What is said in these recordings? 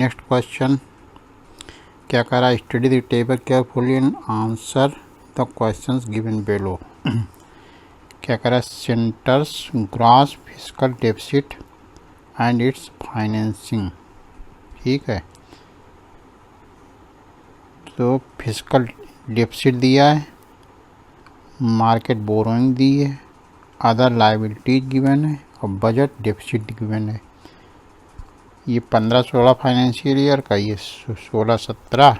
Next question क्या कह रहा है, study the table carefully and answer the questions given below. क्या कह रहा है, centres gross fiscal deficit and it's financing. ठीक है, तो फिस्कल डेफिसिट दिया है, मार्केट बोरोइंग दी है, अदर लायबिलिटीज गिवन है और बजट डेफिसिट गिवन है। ये 15-16 फाइनेंशियल ईयर का, ये 16-17,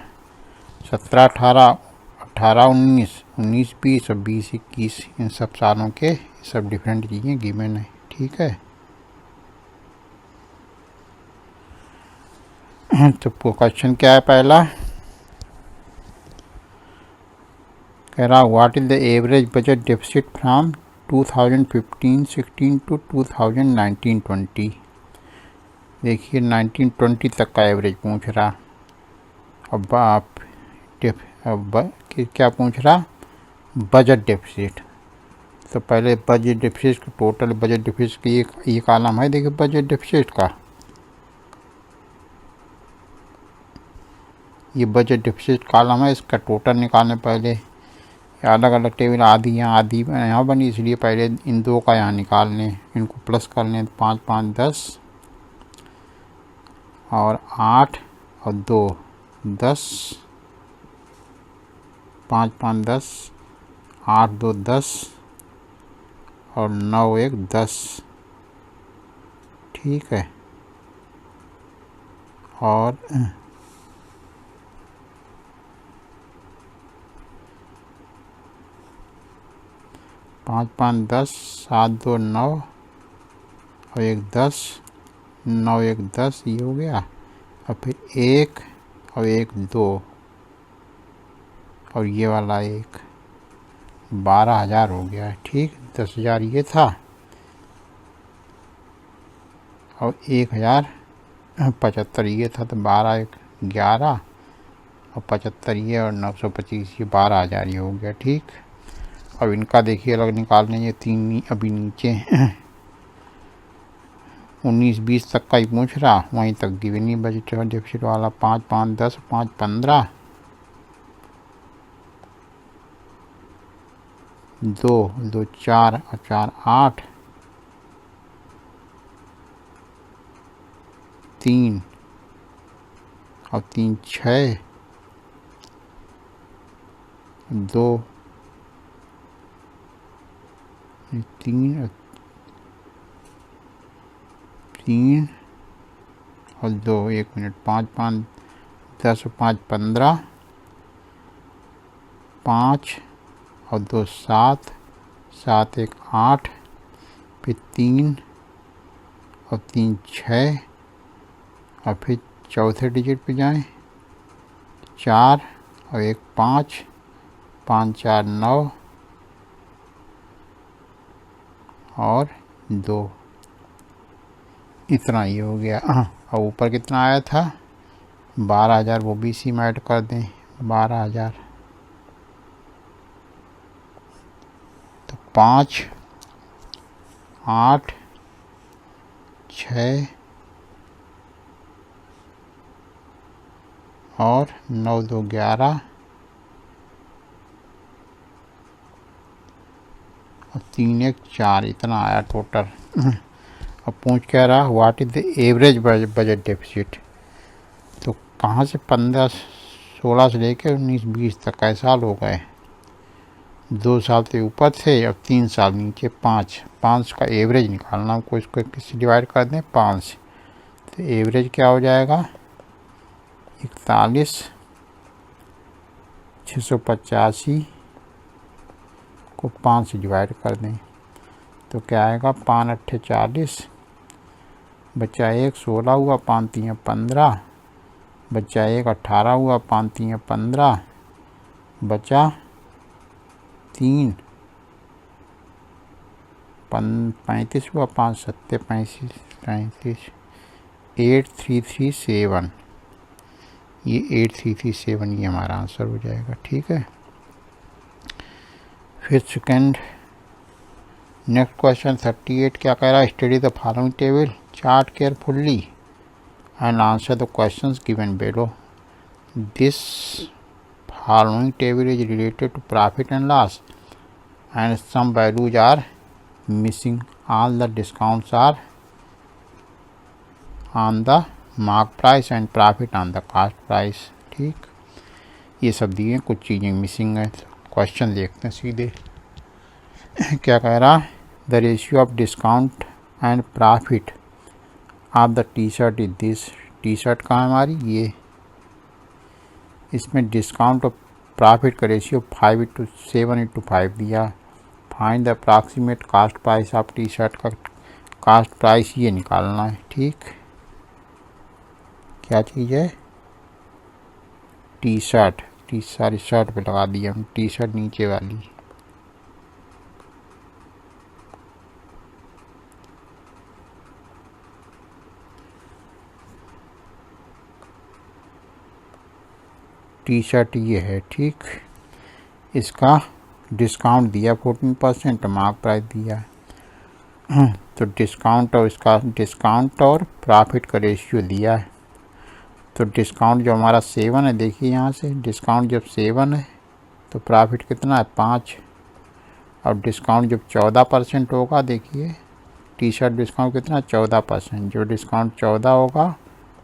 17-18, 18-19, 19-20 और 20-21, इन सब सालों के सब डिफरेंट चीज़ें गिवन है। ठीक है, तो क्वेश्चन क्या है, पहला कह रहा what is the average budget deficit from 2015-16 to 2019-20। देखिए 1920 तक का एवरेज पूछ रहा। अब आप क्या पूछ रहा, बजट डेफिसिट। तो पहले बजट डेफिसिट का टोटल बजट डेफिसिट की ये कॉलम है, देखिए बजट डेफिसिट का, ये बजट डेफिसिट कॉलम है, इसका टोटल निकालने पहले अलग अलग टेबल, आधी यहाँ आधी यहाँ बनी, इसलिए पहले इन दो का यहाँ निकाल लें, इनको प्लस कर लें। 5-5 10 और 8 और 2 10, 5-5 10, 8-2 10 और 9-1 10। ठीक है, और 5-5 10, 7-2 9 और 1 10, 9-1 10, ये हो गया। और फिर 1 और 1 2 और ये वाला 1, 12,000 हो गया। ठीक, 10,000 ये था और 1,075 ये था, तो 12-1 11 और 75 ये और 925, ये 12,000 ये हो गया। ठीक, अब इनका देखिए अलग निकालने, ये 3 अभी नीचे 19-20 तक का ही पूछ रहा, वहीं तक गिवन नहीं बजट डेफिसिट वाला। 5-5 10, 5 15, 2 4 और 4 8, 3 और 3 6, 2 3 और 2, 1 मिनट, 5-5 10 और 5 15, 5 और 2 7, 7-1 8, फिर 3 और 3 6 और फिर चौथे डिजिट पे जाएं, 4 और 1 5, 5-4 9 और 2, इतना ही हो गया। और ऊपर कितना आया था, 12,000, वो भी इसी में ऐड कर दें, 12,000। तो 5 8 6 और 9 2 11 और 3 1 4, इतना आया टोटल। अब पूछ क्या रहा, what is the average budget deficit. तो कहाँ से 15-16 से लेकर 19-20 तक का साल हो गए, 2 साल से ऊपर थे, अब 3 साल नीचे, 5 का एवरेज निकालना हमको, इसको किससे डिवाइड कर दें, 5। तो एवरेज क्या हो जाएगा, 41,685 को 5 से डिवाइड कर दें, तो क्या आएगा, 5 8 40, बच्चा 1 16 हुआ, 5 3 15, बच्चा 1 18 हुआ, 5 3 15, बचा 3 35 हुआ, 5 7 35, 8337, ये 8337 ये हमारा आंसर हो जाएगा। ठीक है, फिर सेकंड नेक्स्ट क्वेश्चन 38 क्या कह रहा है, study the following table chart carefully and answer the questions given below. This following table is related to profit and loss, and some values are missing. All the discounts are on the mark price and profit on the cost price. ठीक, ये सब दिए, कुछ चीज़ें missing है। Question देखते हैं सीधे। क्या कह रहा है? The ratio of discount and profit of the T shirt is this. T shirt कहाँ है हमारी? ये। इसमें डिस्काउंट और प्रॉफिट का रेशियो 5:7:5 दिया। Find the approximate cast price of T shirt का कास्ट प्राइस ये निकालना है। ठीक, क्या चीज़ है? T shirt. टी सारी शर्ट पे लगा दिया हम, टी शर्ट नीचे वाली। टी शर्ट ये है। ठीक, इसका डिस्काउंट दिया 14%, मार्क प्राइस दिया है। तो डिस्काउंट और इसका डिस्काउंट और प्रॉफिट का रेशियो दिया है। तो डिस्काउंट जो हमारा 7 है, देखिए यहाँ से डिस्काउंट जब 7 है तो प्रॉफिट कितना है? 5। और डिस्काउंट जब 14% होगा, देखिए टी शर्ट डिस्काउंट कितना? 14%। जो डिस्काउंट 14 होगा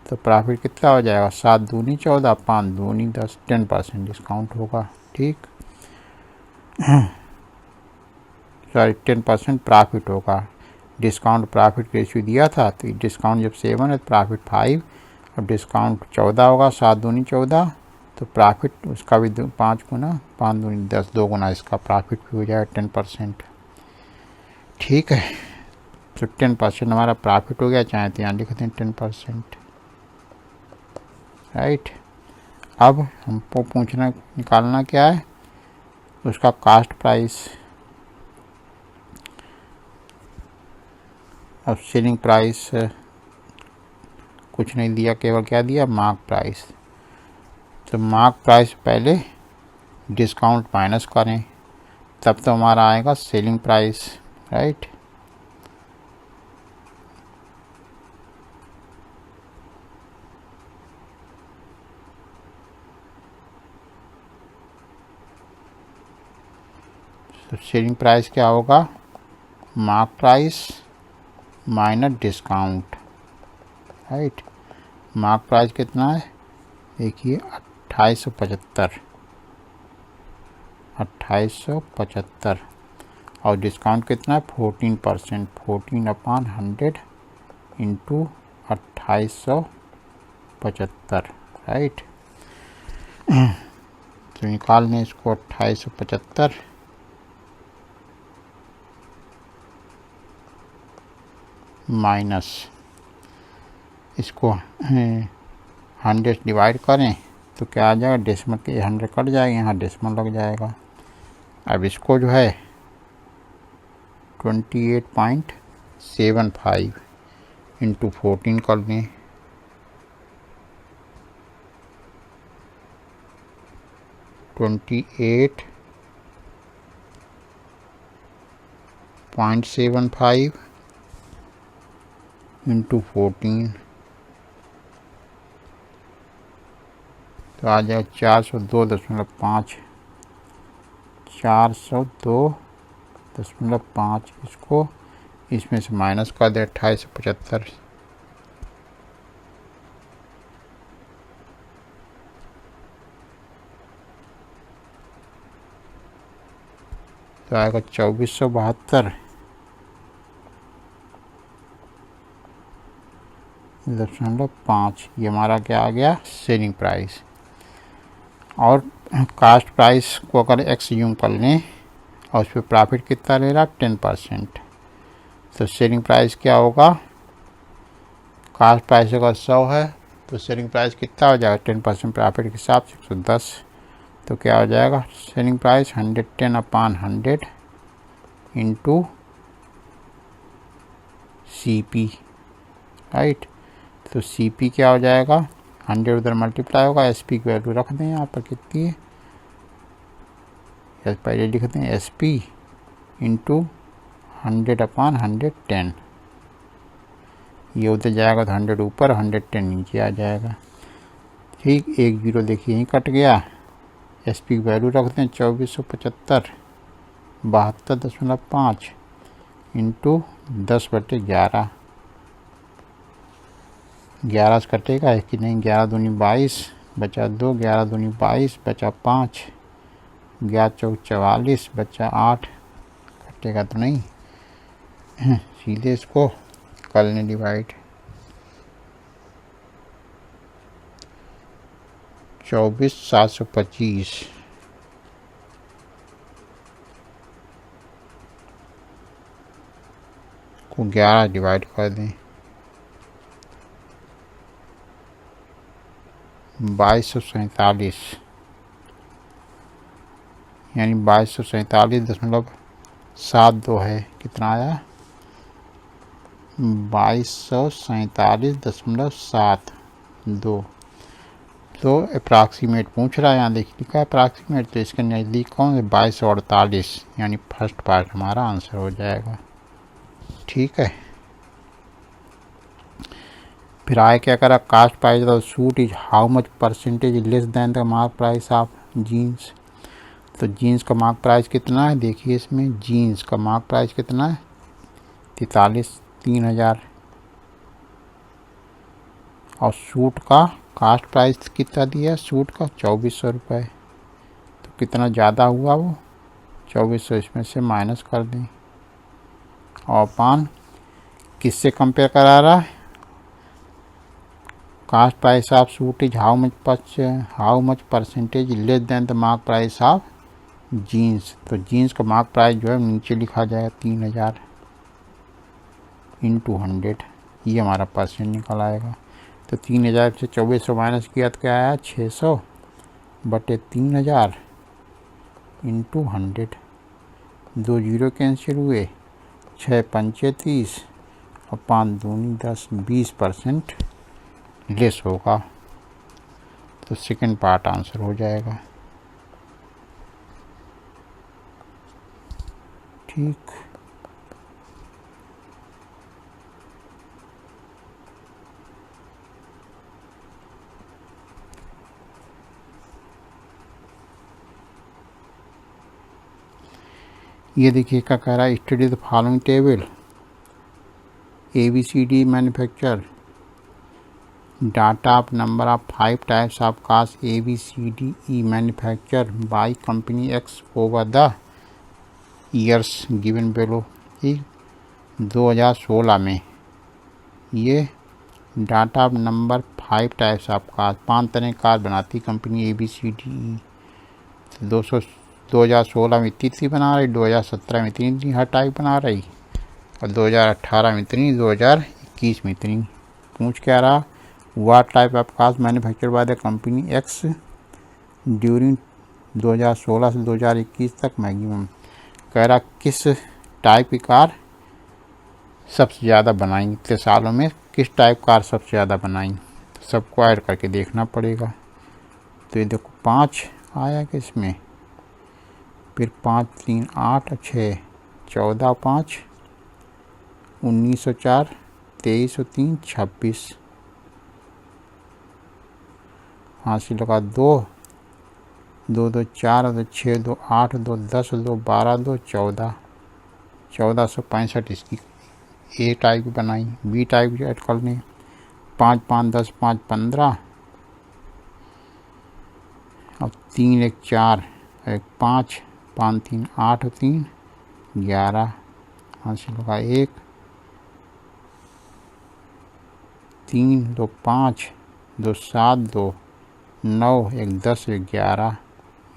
तो प्रॉफिट कितना हो जाएगा? 7 दूनी 14, 5 दूनी 10, 10% डिस्काउंट होगा। ठीक, सॉरी 10% प्रॉफिट होगा। डिस्काउंट प्रॉफिट रेशियो दिया था, तो डिस्काउंट जब 7 है तो प्रॉफिट 5, और डिस्काउंट 14 होगा, 7 दूनी 14, तो प्रॉफिट उसका भी 5 गुना, 5 दूनी 10, 2 गुना इसका प्रॉफिट भी हो जाएगा 10%। ठीक है, तो 10% हमारा प्रॉफिट हो गया। चाहे तो यहाँ लिखते हैं 10%। राइट, अब हमको पूछना निकालना क्या है? उसका कास्ट प्राइस। अब सेलिंग प्राइस कुछ नहीं दिया, केवल क्या दिया? Mark price. तो मार्क प्राइस पहले डिस्काउंट माइनस करें, तब तो हमारा आएगा सेलिंग प्राइस। राइट, तो सेलिंग प्राइस क्या होगा? Mark price minus discount. Right, mark price कितना है? देखिए 2875, 2875, और डिस्काउंट कितना है? 14%, 14/100 इंटू 2875। राइट, तो निकाल लें इसको। 2875 माइनस इसको 100 डिवाइड करें तो क्या आ जाएगा? डेसिमल के 100 कट जाएगा, यहाँ डेसिमल लग जाएगा। अब इसको जो है 28.75 इंटू 14 कर लें, 28.75 इंटू 14, तो आ जाएगा 402.5, 402.5। इसको इसमें से माइनस कर दे 2875, तो आएगा 2472.5। ये हमारा क्या आ गया? Selling price. और कास्ट प्राइस को अगर एक्स यूम कर लें और उस पर प्रॉफिट कितना ले रहा? 10%। तो सेलिंग प्राइस क्या होगा? कास्ट प्राइस अगर 100 है तो सेलिंग प्राइस कितना हो जाएगा? 10% प्रॉफिट के हिसाब से 110। तो क्या हो जाएगा? Selling price 110/100 into CP। Right, तो CP क्या हो जाएगा? 100 उधर मल्टीप्लाई होगा, SP की वैल्यू रख दें यहाँ पर कितनी है, पहले लिख दें SP इंटू 100/110। ये उधर जाएगा तो 100 ऊपर 110 नीचे आ जाएगा। ठीक, 1 जीरो देखिए यहीं कट गया। SP की वैल्यू रखते हैं 2475 72.5 इंटू 10/11। 11 से कटेगा है कि नहीं? 11 दूनी 22 बचा 2, 11 दूनी 22 बचा 5, 11 चौक 44 बचा 8। कटेगा तो नहीं, सीधे इसको कर लें डिवाइड। 24,725 को 11 डिवाइड कर दें। 2247 यानी 2247.72 है। कितना आया? 2247.72। तो अप्रॉक्सीमेट पूछ रहा है, यहाँ देखिए लिखा है अप्रॉक्सीमेट, तो इसके नज़दीक कौन है? 2248 यानी फर्स्ट पार्ट हमारा आंसर हो जाएगा। ठीक है, फिर आए क्या करा? Cost price of suit is how much percentage less than the mark price of jeans. तो जीन्स का मार्क प्राइस कितना है? देखिए इसमें जीन्स का मार्क प्राइस कितना है? 3,000। और सूट का कास्ट प्राइस कितना दिया है? सूट का 2400 रुपये। तो कितना ज़्यादा हुआ वो? 2400, इसमें से माइनस कर दें। और पान किससे कंपेयर करा रहा है? Cost price of suit is how much percentage less than the mark price of jeans. तो जीन्स का मार्क प्राइस जो है नीचे लिखा जाएगा 3,000 इंटू 100, ये हमारा परसेंट निकल आएगा। तो 3,000 से 2400 माइनस किया तो क्या आया? 600 बटे 3,000 इंटू 100। 2 जीरो कैंसिल हुए, 6 पंचे 30 और 5 दूनी 10, 20% लेस होगा। तो सेकंड पार्ट आंसर हो जाएगा। ठीक, ये देखिए क्या कह रहा है? Study the following table. ABCD manufacture data of number of 5 types of cars ABCDE manufacture by company X over the years given below. ठीक, 2016 में ये data of number 5 types of cars, 5 तरह की कार बनाती कंपनी ABCDE। 2016 में इतनी बना रही, 2017 में इतनी हर टाइप बना रही, और 2018 में इतनी, 2021 में इतनी। पूछ क्या रहा? What type of cars manufacture by the company X during 2016 से 2021 तक मैक्सिमम। कह रहा किस टाइप की कार सबसे ज़्यादा बनाई, इतने सालों में किस टाइप कार सबसे ज़्यादा बनाई। तो सबको ऐड करके देखना पड़ेगा। तो ये देखो 5 आया कि इसमें, फिर 5 3 8 6 14 5 1904 2303 26 हासिल लगा 2 2 2 4 2 6 2 8 2 10 2 12 2 14 1465 इसकी ए टाइप की बनाई। बी टाइप की ऐड कर लें, 5 5 10 5 15 और 3 1 4 1 5 5 3 8 3 11 हासिल होगा 1 3 2 5 2 7 2 9 1 10 1 11,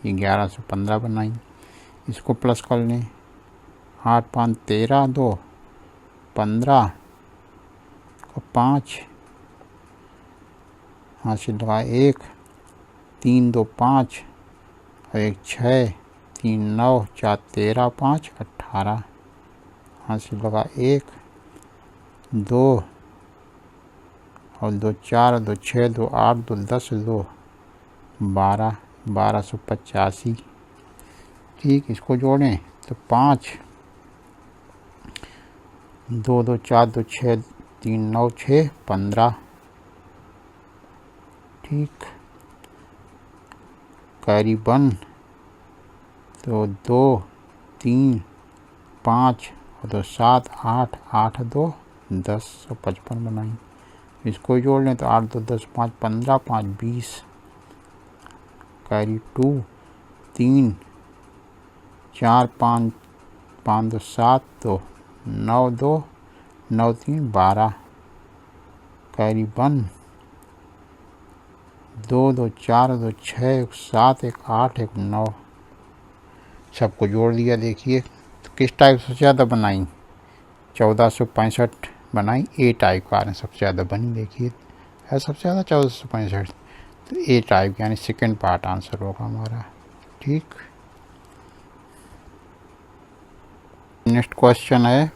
11 से 15 बनाई। इसको प्लस कर लें, 8 5 13 2 15 और 5 हासिल लगा 1 3 2 5 और 1 6 3 9 4 13 5 18 हासिल लगा 1 2 और 2 4 2 6 2 8 2 10 2 12 1285। ठीक, इसको जोड़ें तो 5 2 2 4 2 6 3 9 6 15। ठीक, कैरी 1 तो 2 3 5 और 2 7 8 8 2 10 और 55 बनाई। इसको जोड़ लें तो 8 2 10 5 15 5 20। कैरी 2 3 4 5 5 2 7 2 9 2 9 3 12। कैरी 1 2 2 4 2 6 1 7 1 8 1 9। सबको जोड़ दिया। देखिए तो किस टाइप से ज़्यादा बनाई, 1465 बनाई। ए टाइप का सबसे ज़्यादा बनी। देखिए है सबसे ज़्यादा 1465, तो ए टाइप यानी सेकेंड पार्ट आंसर होगा हमारा। ठीक, नेक्स्ट क्वेश्चन है,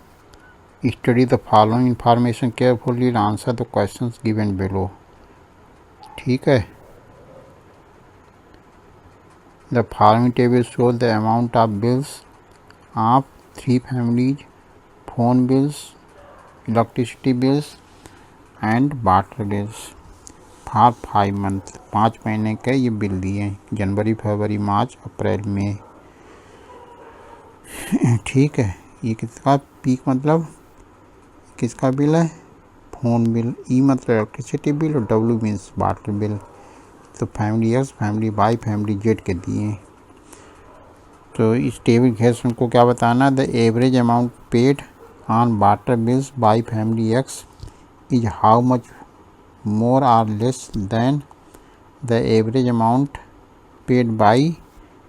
study the following information carefully and answer the questions given below. ठीक है, the following table show the amount of bills of 3 families, phone bills, electricity bills and water bills for 5 month. 5 महीने के ये bill दिए हैं, जनवरी फरवरी मार्च अप्रैल मई। ठीक है, ये किसका पीक मतलब किसका बिल है, फोन बिल। ई मतलब इलेक्ट्रिसिटी बिल और डब्ल्यू मीन्स वाटर बिल। तो family X, family Y, family Z के दिए। तो इस टेबल के को क्या बताना, the average amount paid on water bills by family X is how much more or less than the average amount paid by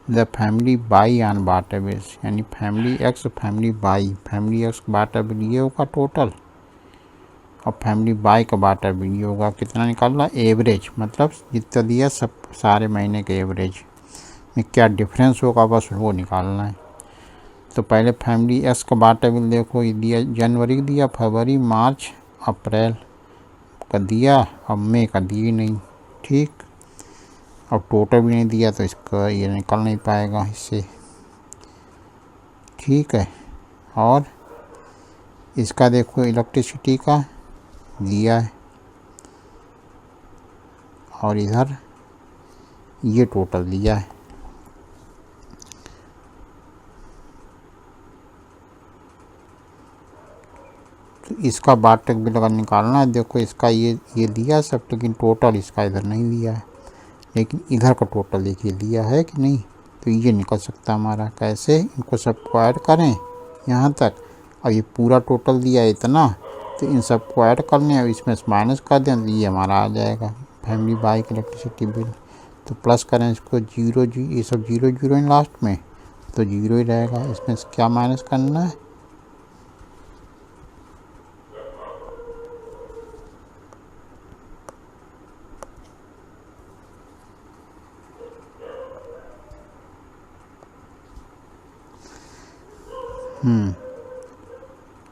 the family Y on water bills. यानी family X family X water bill ये होगा total, और family Y का water bill ये होगा। कितना निकालना, average मतलब जितना दिया सब सारे महीने के एवरेज में क्या डिफरेंस होगा बस वो निकालना है। तो पहले फैमिली एक्स का वाटर बिल देखो, ये दिया जनवरी का दिया, फरवरी मार्च अप्रैल का दिया, अब मई का दिए नहीं। ठीक, अब टोटल भी नहीं दिया तो इसका ये निकल नहीं पाएगा इससे। ठीक है, और इसका देखो इलेक्ट्रिसिटी का दिया है, और इधर ये टोटल दिया है। तो इसका वाटर बिल अगर निकालना है, देखो इसका ये दिया सब, लेकिन टोटल इसका इधर नहीं दिया है, लेकिन इधर का टोटल देखिए दिया है कि नहीं। तो ये निकल सकता हमारा। कैसे, इनको सबको ऐड करें यहाँ तक, और ये पूरा टोटल दिया है इतना, तो इन सबको ऐड कर लें और इसमें से माइनस कर दें तो ये हमारा आ जाएगा फैमिली बाई का इलेक्ट्रिसिटी बिल। तो प्लस करें इसको, जीरो ये सब जीरो जीरो इन लास्ट में, तो जीरो ही रहेगा। इसमें से क्या माइनस करना है,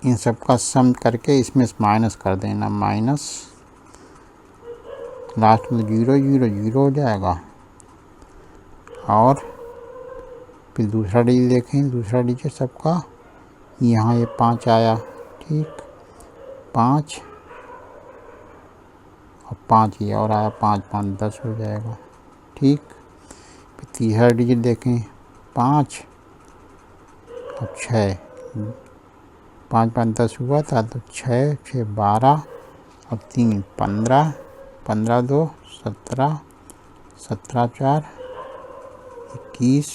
इन सब का सम करके इसमें से माइनस कर देना। माइनस लास्ट में जीरो जीरो जीरो हो जाएगा। और फिर दूसरा डिजिट देखें, दूसरा डिजिट सबका यहाँ ये 5 आया। ठीक, 5 और 5 ये और आया, 5 5 10 हो जाएगा। ठीक, फिर तीसरा डिजिट देखें, 5 और 6, 5 5 10 हुआ था, तो 6 6 12 और 3 15, 15 2 17, 17 4 21,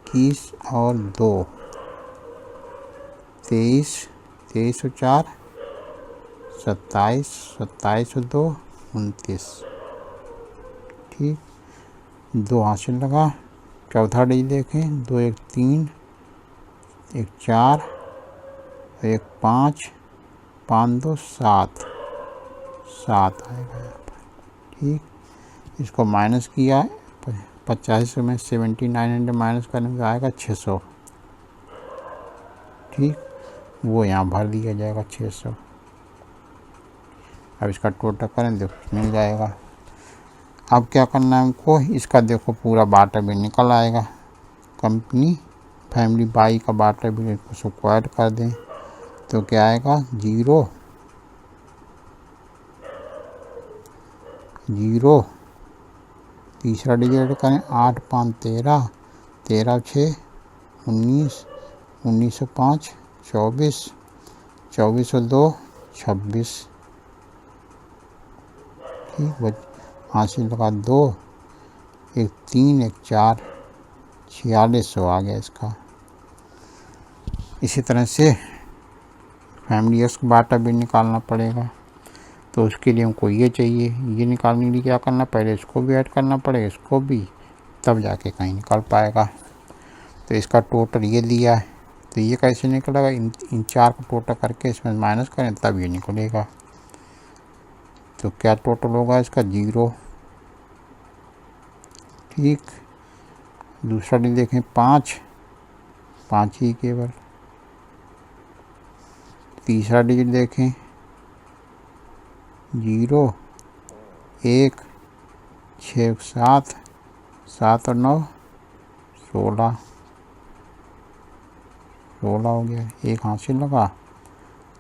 21 और 2 23, 23 और 4 27, 27 और 2 29। ठीक, 2 हासिल लगा। चौथा डिजिट देखें, 2 1 3, 1 4, 1 5, 5 2 7, 7 आएगा यहाँ पर। ठीक, इसको माइनस किया, 85 में 7900 माइनस करने में आएगा 600। ठीक, वो यहाँ भर दिया जाएगा 600। अब इसका टोटल करें, देखो मिल जाएगा। अब क्या करना है हमको, इसका देखो पूरा वाटर बिल निकल आएगा। कंपनी फैमिली बाई का वाटर बिल, इसको सबको ऐड कर दें तो क्या आएगा, 0 जीरो, तीसरा डिजिट करें 8 5 13, 13 6 19, 19 5 24, 24 और 2 26। ठीक, हासिल लगा 2, एक 3 एक 4, 4600 आ गया इसका। इसी तरह से फैमिली एक्स का बाटा भी निकालना पड़ेगा, तो उसके लिए हमको ये चाहिए, ये निकालने के लिए क्या करना, पहले इसको भी ऐड करना पड़ेगा, इसको भी, तब जाके कहीं निकल पाएगा। तो इसका टोटल ये दिया है, तो ये कैसे निकलेगा, इन चार को टोटल करके इसमें माइनस करें तब ये निकलेगा। तो क्या टोटल होगा इसका, 0। ठीक, दूसरा डिजिट देखें 5, 5 ही केवल। तीसरा डिजिट देखें 0 1 6 7, 7 और 9 16, 16 हो गया, एक हासिल लगा।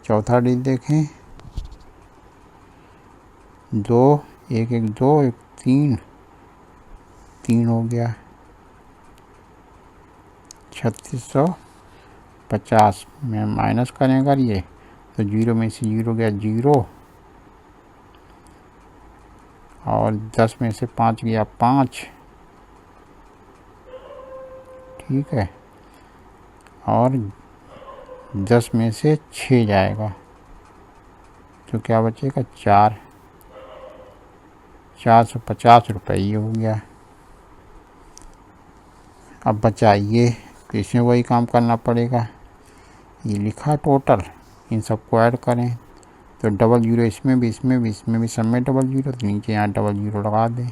चौथा डिजिट देखें 2 1 1 2 1 3, 3 हो गया, 3650 में माइनस करें अगर ये, तो 0 में से 0 गया 0, और 10 में से 5 गया 5। ठीक है, और 10 में से 6 जाएगा तो क्या बचेगा 4, 450 रुपये ये हो गया। अब बचा ये, तो इसमें वही काम करना पड़ेगा, ये लिखा टोटल, इन सबको ऐड करें तो डबल जीरो इसमें भी, इसमें भी, इसमें भी, सब में डबल जीरो, तो नीचे यहाँ डबल जीरो लगा दें,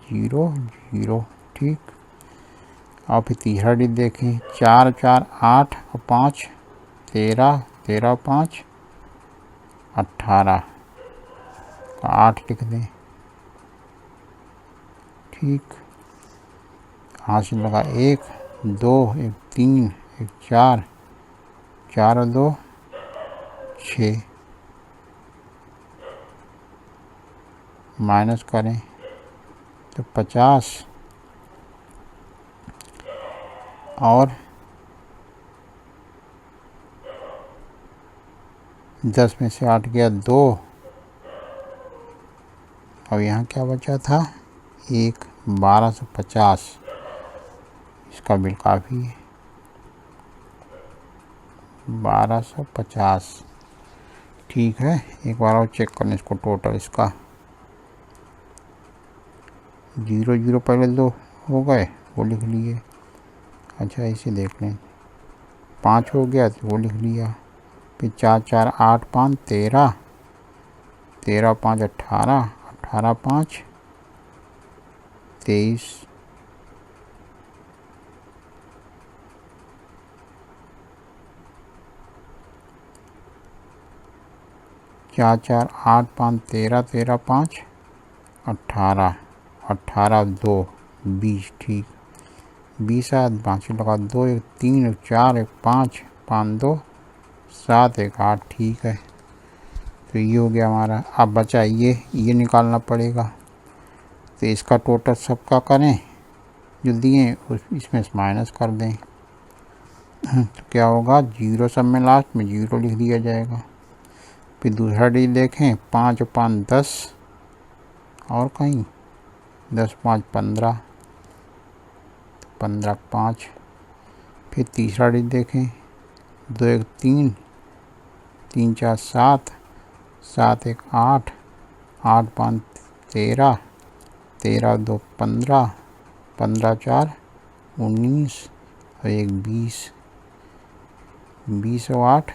0 0। ठीक, और फिर तीसरा डिजिट देखें 4 4 8 और 5 13, 13 और 5 18, 8 लिख दें। ठीक, हासिल लगा 1 2 1 3 1 4, 4 और 2 6, माइनस करें तो 50, और 10 में से 8 गया 2, और यहाँ क्या बचा था 1, 1250। इसका बिल काफ़ी है, 1250। ठीक है, एक बार और चेक करें इसको, टोटल इसका 0 0 पहले 2 हो गए, वो लिख लिए। अच्छा, इसे देख लें, 5 हो गया तो वो लिख लिया। फिर 4 4 8 5 13, 13 5 18, 18 5 23, 4 4 8 5 13, 13 5 18, 18 2 20। ठीक, 20 आया, 5 लगा 2 1 3 1 4 1 5 5 2 7 1 8। ठीक है, तो ये हो गया हमारा। अब बचा ये निकालना पड़ेगा, तो इसका टोटल सबका करें जो दिए इसमें से माइनस कर दें, तो क्या होगा 0 सब में लास्ट में 0 लिख दिया जाएगा। फिर दूसरा डिजिट देखें 5 और 5 10, और कहीं 10 5 15, 15 5। फिर तीसरा डिजिट देखें 2 1 3, 3 4 7, 7 1 8, 8 5 13, 13 2 15, 15 4 19, और 1 20, 20 और 8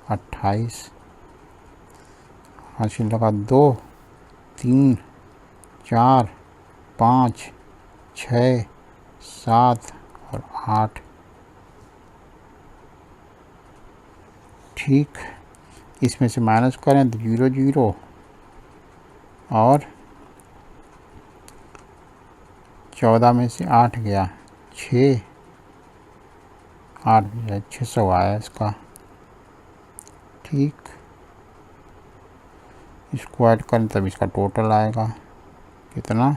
28। हासिल लगा 2 3 4 5 6 7 और 8। ठीक, इसमें से माइनस करें तो 0 0, और 14 में से 8 गया 6, 8 600 आया इसका। ठीक, इसको ऐड करें तब इसका टोटल आएगा कितना,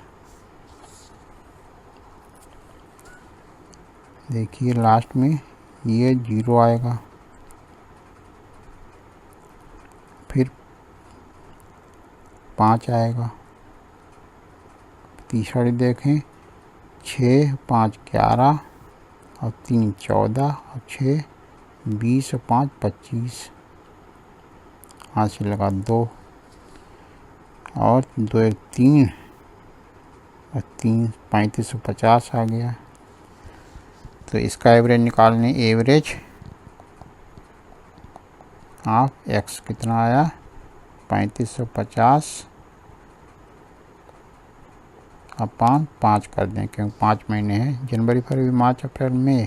देखिए लास्ट में ये 0 आएगा, फिर 5 आएगा, तीसरा देखें 6 5 11 और 3 14 और 6 20 और 5 25, हाथ से लगा 2 और 2 1 3 और 3 3550 आ गया। तो इसका एवरेज निकालने, एवरेज ऑफ एक्स कितना आया 3550 अपान 5 कर दें, क्योंकि 5 महीने हैं, जनवरी फरवरी मार्च अप्रैल मई,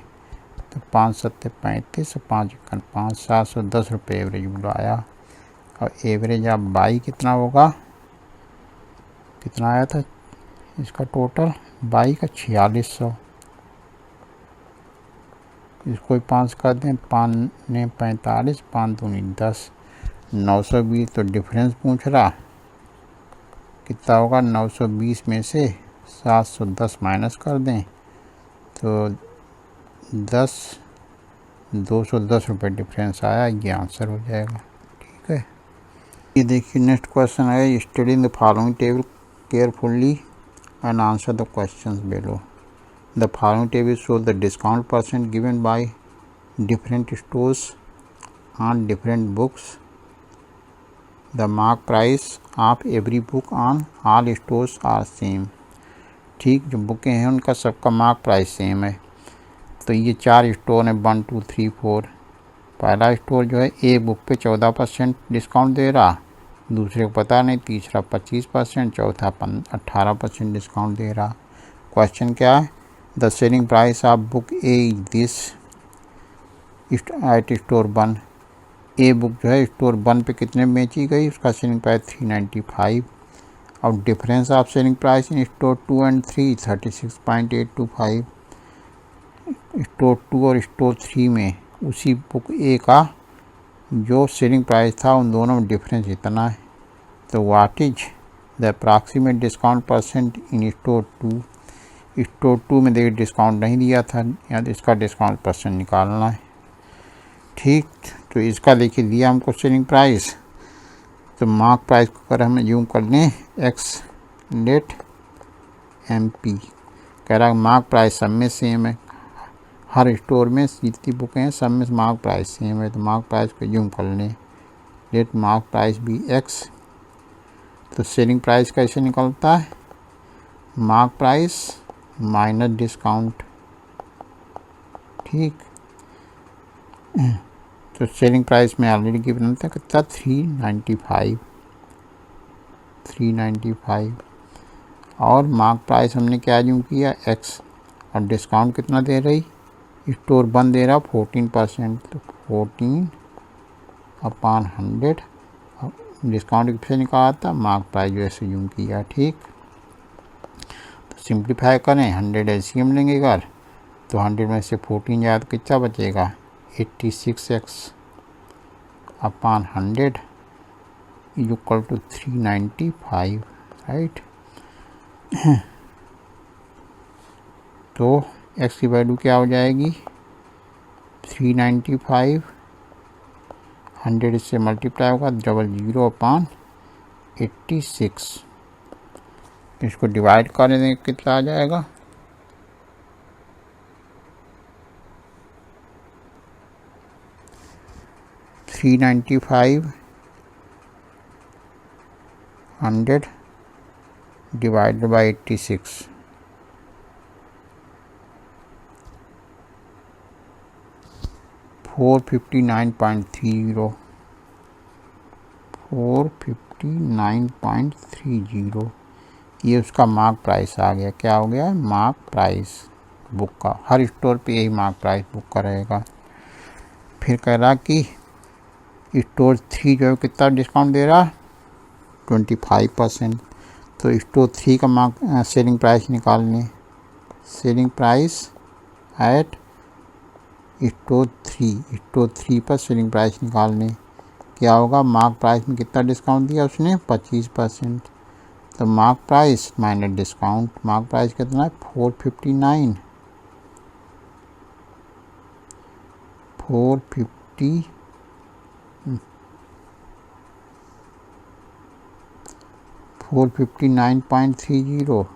तो 5 7 35 और 5 5 710 रुपये एवरेज बुलाया। और एवरेज ऑफ बाई कितना होगा, कितना आया था इसका टोटल बाई का 4600, इसको 5 कर दें, 5 ने 45 5 दूनी 10, 920। तो डिफरेंस पूछ रहा कितना होगा, 920 में से 710 माइनस कर दें तो 210 रुपये डिफरेंस आया, ये आंसर हो जाएगा। ठीक है, ये देखिए नेक्स्ट क्वेश्चन है, study in the following table carefully and answer the questions below. The following table shows the discount percent given by different stores on different books. The mark price of every book on all stores are same. ठीक, जो बुकें हैं उनका सबका mark price same है। तो ये 4 store हैं 1 2 3 4। पहला स्टोर जो है ए बुक पे 14% डिस्काउंट दे रहा, दूसरे को पता नहीं, तीसरा 25%, चौथा 18% डिस्काउंट दे रहा। क्वेश्चन क्या है, the selling price of book A is this eight store 1। A book जो है स्टोर 1 पे कितने में बेची गई, उसका सेलिंग प्राइस 395। और difference of selling price in store 2 and 3 36.825। Store 2 और स्टोर 3 में उसी बुक ए का जो सेलिंग प्राइस था उन दोनों में डिफरेंस इतना है। तो what is the approximate discount percent in store 2। Store 2 में देखिए डिस्काउंट नहीं दिया था, या तो इसका डिस्काउंट परसेंट निकालना है। ठीक, तो इसका देखिए दिया हमको सेलिंग प्राइस, तो मार्क प्राइस को अगर हम यूँ कर लें एक्स लेट एम पी, कह रहा है मार्क प्राइस सब में सेम है, हर स्टोर में जितनी बुकें हैं सब में मार्क प्राइस सेम है, तो मार्क प्राइस को यूँ कर लें लेट मार्क प्राइस भी एक्स। तो सेलिंग प्राइस कैसे निकलता है, मार्क प्राइस माइनस डिस्काउंट। ठीक, तो सेलिंग प्राइस में ऑलरेडी गिवन था कितना 395 और मार्क प्राइस हमने क्या यूँ किया एक्स, और डिस्काउंट कितना दे रही, स्टोर 1 दे रहा 14%, तो 14/100 डिस्काउंट से निकाला था, मार्क प्राइस जो ऐसे यूँ किया। ठीक, तो सिंप्लीफाई करें 100 एलसीएम लेंगे अगर, तो 100 में से 14 जाए तो कितना बचेगा 86x/100 is equal to 395, right. तो x की वैल्यू क्या हो जाएगी 395, 100 इससे मल्टीप्लाई होगा 00/86, इसको डिवाइड कर देंगे कितना आ जाएगा 395 100 divided by 86, 459.30, 459.30 ये उसका मार्क प्राइस आ गया। क्या हो गया मार्क प्राइस बुक का, हर स्टोर पे यही मार्क प्राइस बुक का रहेगा। फिर कह रहा कि स्टोर 3 जो है कितना डिस्काउंट दे रहा 25%, तो स्टोर 3 का मार्क सेलिंग प्राइस निकालने, सेलिंग प्राइस एट स्टोर 3 पर सेलिंग प्राइस निकालने क्या होगा, मार्क प्राइस में कितना डिस्काउंट दिया उसने, 25%। तो mark price minus discount, mark price कितना है 459, 459.30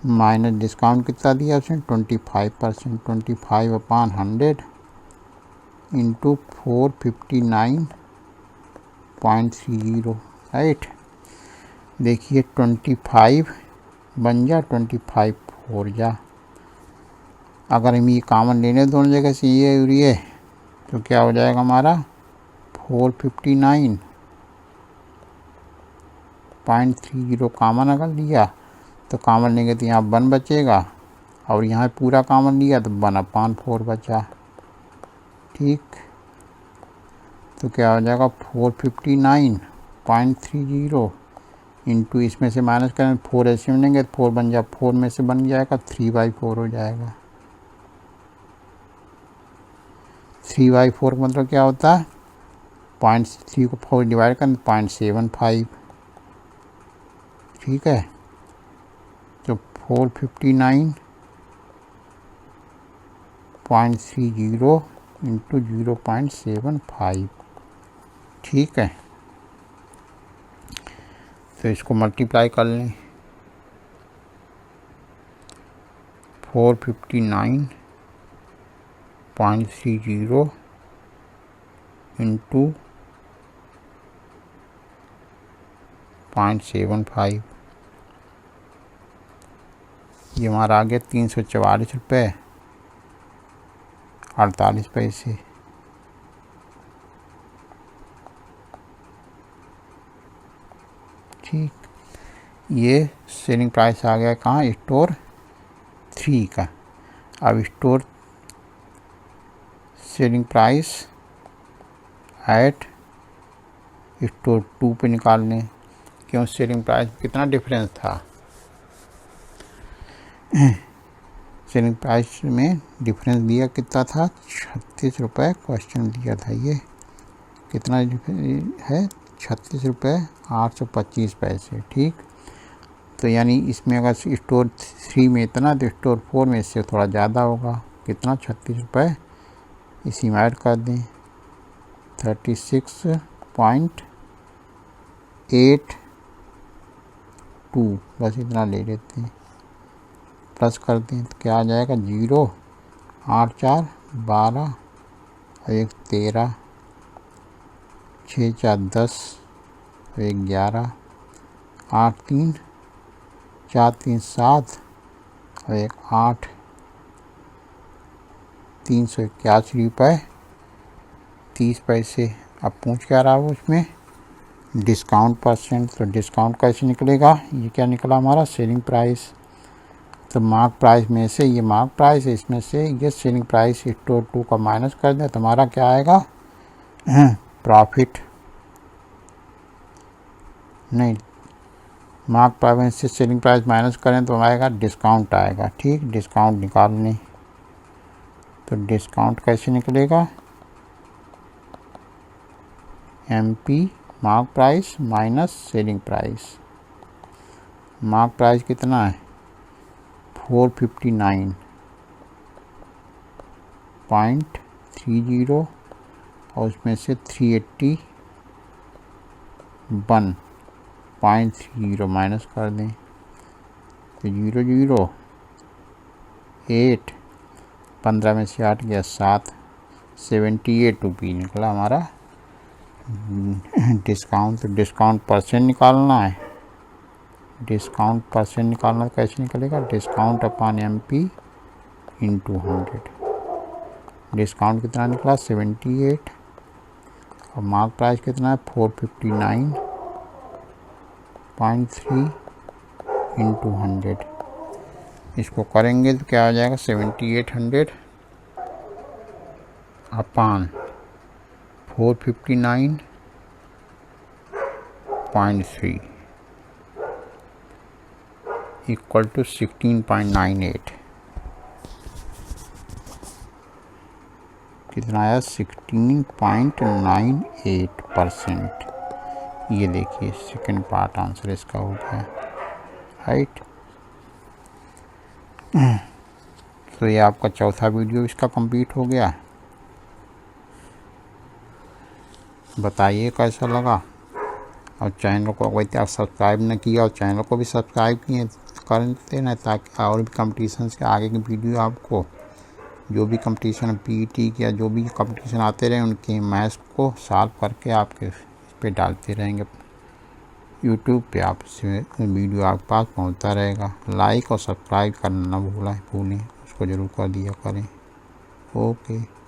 माइनस डिस्काउंट कितना दिया उसने 25%, 25/100 इंटू 459.30, राइट। देखिए 25 बन जा, 25 4 जा। अगर हम ये कॉमन लेने दोनों जगह से ये और ये, तो क्या हो जाएगा हमारा 459.30 कॉमन अगर लिया तो कॉमन लेंगे तो यहाँ 1 बचेगा, और यहाँ पूरा कॉमन लिया तो 1/4 बचा, ठीक। तो क्या हो जाएगा 459.30 इंटू इसमें से माइनस करें 4 ऐसे में लेंगे तो 4 बन जाए, 4 में से बन जाएगा 3/4 हो जाएगा। 3/4 मतलब क्या होता है, 0.3 को 4 डिवाइड करें 0.75, ठीक है। तो 459.30 इंटू 0.75, ठीक है। तो इसको मल्टीप्लाई कर लें, 459.30 इंटू 0.75, ये हमारा आ गया 344 रुपये 48 पैसे, ठीक। ये सेलिंग प्राइस आ गया कहाँ, स्टोर 3 का। अब store selling price at store 2 पे निकाल लें, क्यों सेलिंग प्राइस में कितना डिफरेंस था, सेलिंग प्राइस में डिफरेंस दिया कितना था 36 रुपये, क्वेश्चन दिया था ये कितना है 36 रुपये 825 पैसे, ठीक। तो यानी इसमें अगर स्टोर 3 में इतना तो स्टोर 4 में इससे थोड़ा ज़्यादा होगा, कितना 36 रुपये, इसी में ऐड कर दें 36.82, बस इतना ले लेते हैं, प्लस कर दें तो क्या आ जाएगा 0, 8 4 12 और 1 13, 6 4 10 और 1 11, 8 3 4 3 7 और 1 8, 381 रुपये 30 पैसे। अब पूछ क्या रहा है उसमें, डिस्काउंट परसेंट, तो डिस्काउंट कैसे निकलेगा, ये क्या निकला हमारा सेलिंग प्राइस, तो मार्क प्राइस में से ये मार्क प्राइस है, इसमें से ये सेलिंग प्राइस स्टोर 2 का माइनस कर दें तो हमारा क्या आएगा प्रॉफिट, नहीं मार्क प्राइस में से सेलिंग प्राइस माइनस करें तो आएगा डिस्काउंट आएगा, ठीक। डिस्काउंट निकाल लें, तो डिस्काउंट कैसे निकलेगा, MP mark price minus selling price, mark price कितना है 459.30 और उसमें से 381.30 माइनस कर दें तो 0 0 8, 15 में से 8 गया 7, 78 रुपये निकला हमारा डिस्काउंट। तो डिस्काउंट परसेंट निकालना है, डिस्काउंट परसेंट निकालना कैसे निकलेगा, discount upon MP into 100, discount कितना निकला 78 और मार्क प्राइस कितना है 459.3 इंटू 100, इसको करेंगे तो क्या आ जाएगा 7800 अपॉन 459.3 इक्वल टू 16.98। कितना आया 16.98%। ये देखिए सेकंड पार्ट आंसर इसका हो गया, राइट। तो ये आपका चौथा वीडियो इसका कंप्लीट हो गया। बताइए कैसा लगा, और चैनल को अगर आप सब्सक्राइब न किया और चैनल को भी सब्सक्राइब किए कर देना, ताकि और भी कंपटीशन के आगे की वीडियो आपको, जो भी कंपटीशन पीईटी या जो भी कंपटीशन आते रहे उनके मैथ्स को सॉल्व करके आपके इस पे डालते रहेंगे यूट्यूब पे। आप वीडियो आपके पास पहुंचता रहेगा। लाइक और सब्सक्राइब करना ना भूलें, उसको ज़रूर कर दिया करें। ओके।